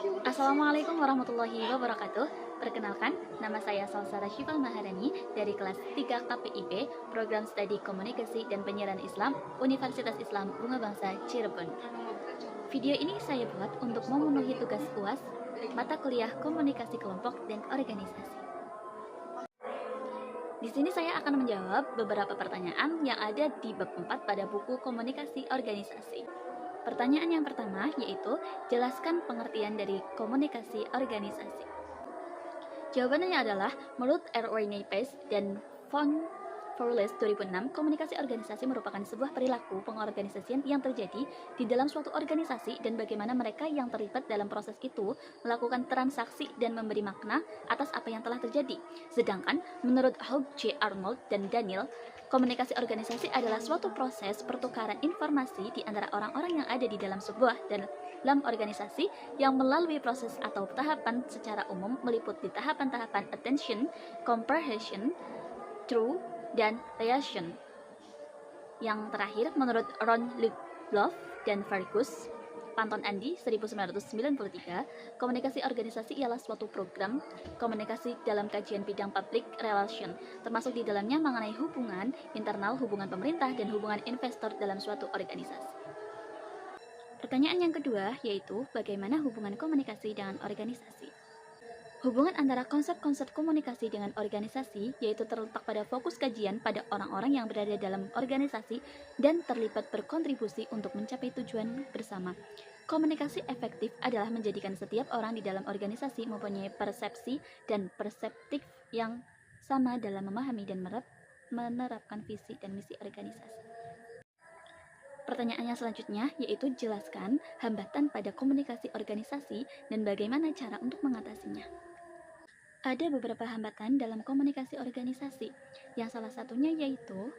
Assalamualaikum warahmatullahi wabarakatuh. Perkenalkan, nama saya Salsara Syifal Maharani dari kelas 3 KPIP, Program Studi Komunikasi dan Penyiaran Islam, Universitas Islam Bunga Bangsa, Cirebon. Video ini saya buat untuk memenuhi tugas UAS, mata kuliah Komunikasi Kelompok dan Organisasi. Di sini saya akan menjawab beberapa pertanyaan yang ada di bab 4 pada buku Komunikasi Organisasi. Pertanyaan yang pertama yaitu, jelaskan pengertian dari komunikasi organisasi. Jawabannya adalah, menurut Erwin Pace dan von Furles 2006, komunikasi organisasi merupakan sebuah perilaku pengorganisasian yang terjadi di dalam suatu organisasi dan bagaimana mereka yang terlibat dalam proses itu melakukan transaksi dan memberi makna atas apa yang telah terjadi. Sedangkan menurut Hugh J. Arnold dan Daniel, komunikasi organisasi adalah suatu proses pertukaran informasi di antara orang-orang yang ada di dalam sebuah dalam organisasi yang melalui proses atau tahapan secara umum meliputi tahapan-tahapan attention, comprehension, true, dan reaction. Yang terakhir, menurut Ron Ludloff dan Fergus Panton Andy 1993, komunikasi organisasi ialah suatu program komunikasi dalam kajian bidang public relation, termasuk di dalamnya mengenai hubungan internal, hubungan pemerintah, dan hubungan investor dalam suatu organisasi. Pertanyaan yang kedua yaitu, bagaimana hubungan komunikasi dengan organisasi? Hubungan antara konsep-konsep komunikasi dengan organisasi yaitu terletak pada fokus kajian pada orang-orang yang berada dalam organisasi dan terlibat berkontribusi untuk mencapai tujuan bersama. Komunikasi efektif adalah menjadikan setiap orang di dalam organisasi mempunyai persepsi dan perseptif yang sama dalam memahami dan menerapkan visi dan misi organisasi. Pertanyaannya selanjutnya yaitu, jelaskan hambatan pada komunikasi organisasi dan bagaimana cara untuk mengatasinya. Ada beberapa hambatan dalam komunikasi organisasi, yang salah satunya yaitu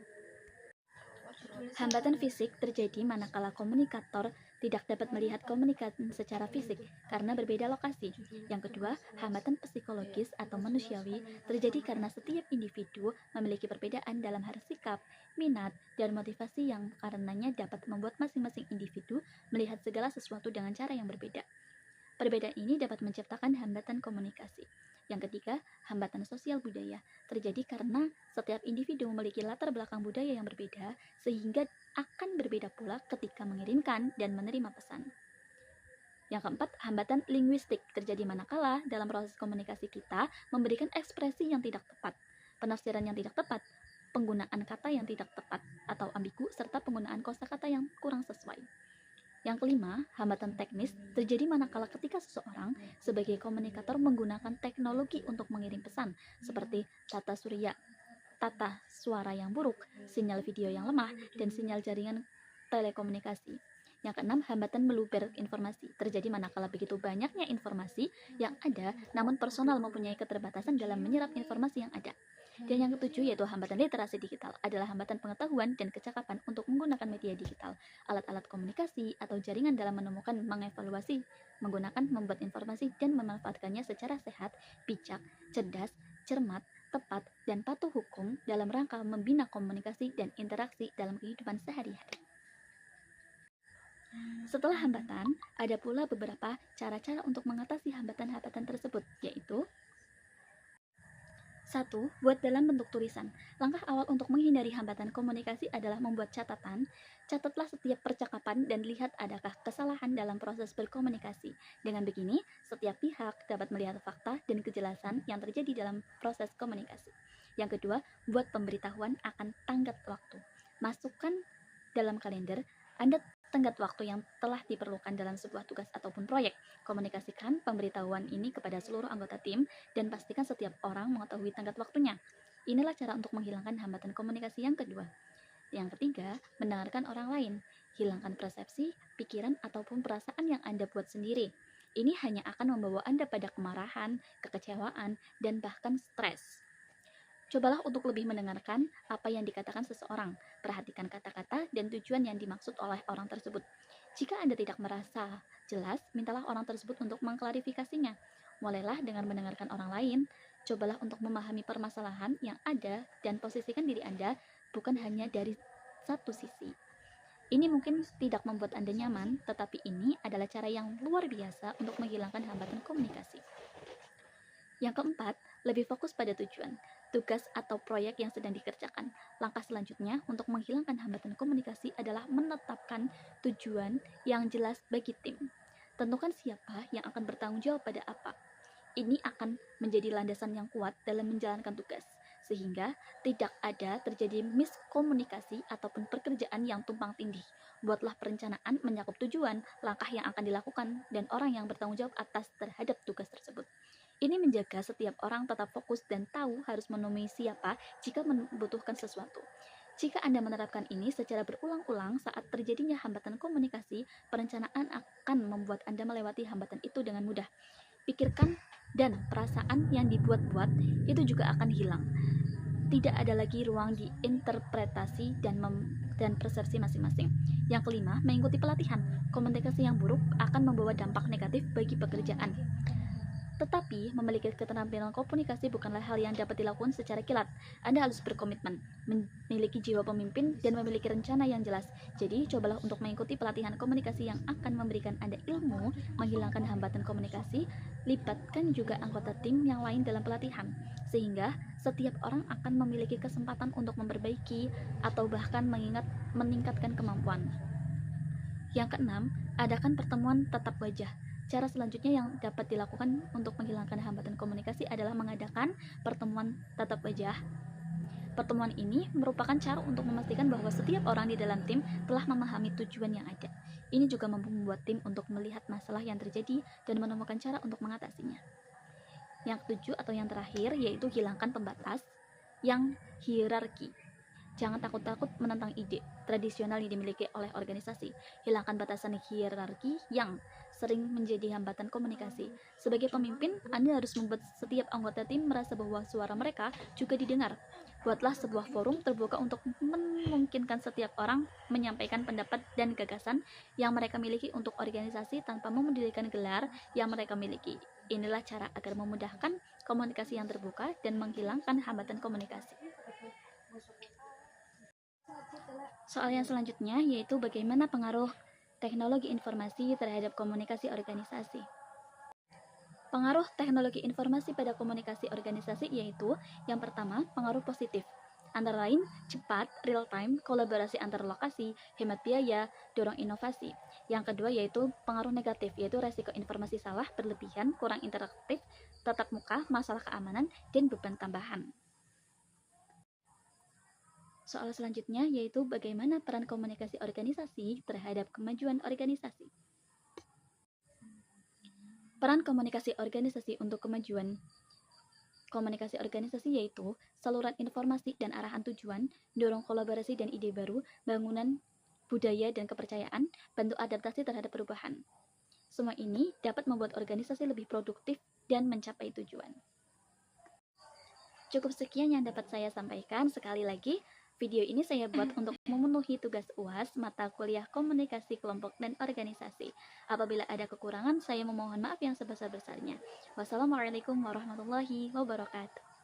hambatan fisik terjadi manakala komunikator tidak dapat melihat komunikasi secara fisik karena berbeda lokasi. Yang kedua, hambatan psikologis atau manusiawi terjadi karena setiap individu memiliki perbedaan dalam hal sikap, minat, dan motivasi yang karenanya dapat membuat masing-masing individu melihat segala sesuatu dengan cara yang berbeda. Perbedaan ini dapat menciptakan hambatan komunikasi. Yang ketiga, hambatan sosial budaya terjadi karena setiap individu memiliki latar belakang budaya yang berbeda, sehingga akan berbeda pula ketika mengirimkan dan menerima pesan. Yang keempat, hambatan linguistik terjadi manakala dalam proses komunikasi kita memberikan ekspresi yang tidak tepat, penafsiran yang tidak tepat, penggunaan kata yang tidak tepat atau ambigu, serta penggunaan kosakata yang kurang sesuai. Yang kelima, hambatan teknis terjadi manakala ketika seseorang sebagai komunikator menggunakan teknologi untuk mengirim pesan, seperti tata suara yang buruk, sinyal video yang lemah, dan sinyal jaringan telekomunikasi. Yang keenam, hambatan meluber informasi terjadi manakala begitu banyaknya informasi yang ada, namun personal mempunyai keterbatasan dalam menyerap informasi yang ada. Dan yang ketujuh yaitu hambatan literasi digital, adalah hambatan pengetahuan dan kecakapan untuk menggunakan media digital, alat-alat komunikasi, atau jaringan dalam menemukan, mengevaluasi, menggunakan, membuat informasi, dan memanfaatkannya secara sehat, bijak, cerdas, cermat, tepat, dan patuh hukum dalam rangka membina komunikasi dan interaksi dalam kehidupan sehari-hari. Setelah hambatan, ada pula beberapa cara-cara untuk mengatasi hambatan-hambatan tersebut, yaitu 1. Buat dalam bentuk tulisan. Langkah awal untuk menghindari hambatan komunikasi adalah membuat catatan. Catatlah setiap percakapan dan lihat adakah kesalahan dalam proses berkomunikasi. Dengan begini, setiap pihak dapat melihat fakta dan kejelasan yang terjadi dalam proses komunikasi. Yang kedua, buat pemberitahuan akan tenggat waktu. Masukkan dalam kalender Anda tenggat waktu yang telah diperlukan dalam sebuah tugas ataupun proyek. Komunikasikan pemberitahuan ini kepada seluruh anggota tim dan pastikan setiap orang mengetahui tenggat waktunya. Inilah cara untuk menghilangkan hambatan komunikasi yang kedua. Yang ketiga, mendengarkan orang lain. Hilangkan persepsi, pikiran, ataupun perasaan yang Anda buat sendiri. Ini hanya akan membawa Anda pada kemarahan, kekecewaan, dan bahkan stres. Cobalah untuk lebih mendengarkan apa yang dikatakan seseorang. Perhatikan kata-kata dan tujuan yang dimaksud oleh orang tersebut. Jika Anda tidak merasa jelas, mintalah orang tersebut untuk mengklarifikasinya. Mulailah dengan mendengarkan orang lain. Cobalah untuk memahami permasalahan yang ada dan posisikan diri Anda bukan hanya dari satu sisi. Ini mungkin tidak membuat Anda nyaman, tetapi ini adalah cara yang luar biasa untuk menghilangkan hambatan komunikasi. Yang keempat, lebih fokus pada tujuan, tugas atau proyek yang sedang dikerjakan. Langkah selanjutnya untuk menghilangkan hambatan komunikasi adalah menetapkan tujuan yang jelas bagi tim. Tentukan siapa yang akan bertanggung jawab pada apa. Ini akan menjadi landasan yang kuat dalam menjalankan tugas, sehingga tidak ada terjadi miskomunikasi ataupun pekerjaan yang tumpang tindih. Buatlah perencanaan menyakup tujuan, langkah yang akan dilakukan, dan orang yang bertanggung jawab atas terhadap tugas tersebut. Ini menjaga setiap orang tetap fokus dan tahu harus menemui siapa jika membutuhkan sesuatu. Jika Anda menerapkan ini secara berulang-ulang saat terjadinya hambatan komunikasi, perencanaan akan membuat Anda melewati hambatan itu dengan mudah. Pikirkan dan perasaan yang dibuat-buat itu juga akan hilang. Tidak ada lagi ruang diinterpretasi dan persepsi masing-masing. Yang kelima, mengikuti pelatihan. Komunikasi yang buruk akan membawa dampak negatif bagi pekerjaan. Tetapi, memiliki keterampilan komunikasi bukanlah hal yang dapat dilakukan secara kilat. Anda harus berkomitmen, memiliki jiwa pemimpin, dan memiliki rencana yang jelas. Jadi, cobalah untuk mengikuti pelatihan komunikasi yang akan memberikan Anda ilmu, menghilangkan hambatan komunikasi, libatkan juga anggota tim yang lain dalam pelatihan, sehingga setiap orang akan memiliki kesempatan untuk memperbaiki atau bahkan meningkatkan kemampuan. Yang keenam, adakan pertemuan tatap wajah. Cara selanjutnya yang dapat dilakukan untuk menghilangkan hambatan komunikasi adalah mengadakan pertemuan tatap wajah. Pertemuan ini merupakan cara untuk memastikan bahwa setiap orang di dalam tim telah memahami tujuan yang ada. Ini juga mampu membuat tim untuk melihat masalah yang terjadi dan menemukan cara untuk mengatasinya. Yang ketujuh atau yang terakhir yaitu hilangkan pembatas yang hierarki. Jangan takut-takut menentang ide tradisional yang dimiliki oleh organisasi. Hilangkan batasan hierarki yang sering menjadi hambatan komunikasi. Sebagai pemimpin, Anda harus membuat setiap anggota tim merasa bahwa suara mereka juga didengar. Buatlah sebuah forum terbuka untuk memungkinkan setiap orang menyampaikan pendapat dan gagasan yang mereka miliki untuk organisasi tanpa memedulikan gelar yang mereka miliki. Inilah cara agar memudahkan komunikasi yang terbuka dan menghilangkan hambatan komunikasi. Soal yang selanjutnya yaitu bagaimana pengaruh teknologi informasi terhadap komunikasi organisasi. Pengaruh teknologi informasi pada komunikasi organisasi yaitu yang pertama, pengaruh positif. Antara lain, cepat, real time, kolaborasi antar lokasi, hemat biaya, dorong inovasi. Yang kedua yaitu pengaruh negatif, yaitu resiko informasi salah, berlebihan, kurang interaktif, tatap muka, masalah keamanan, dan beban tambahan. Soal selanjutnya yaitu bagaimana peran komunikasi organisasi terhadap kemajuan organisasi. Peran komunikasi organisasi untuk kemajuan komunikasi organisasi yaitu saluran informasi dan arahan tujuan, dorong kolaborasi dan ide baru, bangunan budaya dan kepercayaan, bantu adaptasi terhadap perubahan. Semua ini dapat membuat organisasi lebih produktif dan mencapai tujuan. Cukup sekian yang dapat saya sampaikan. Sekali lagi, video ini saya buat untuk memenuhi tugas UAS mata kuliah komunikasi kelompok dan organisasi. Apabila ada kekurangan, saya memohon maaf yang sebesar-besarnya. Wassalamualaikum warahmatullahi wabarakatuh.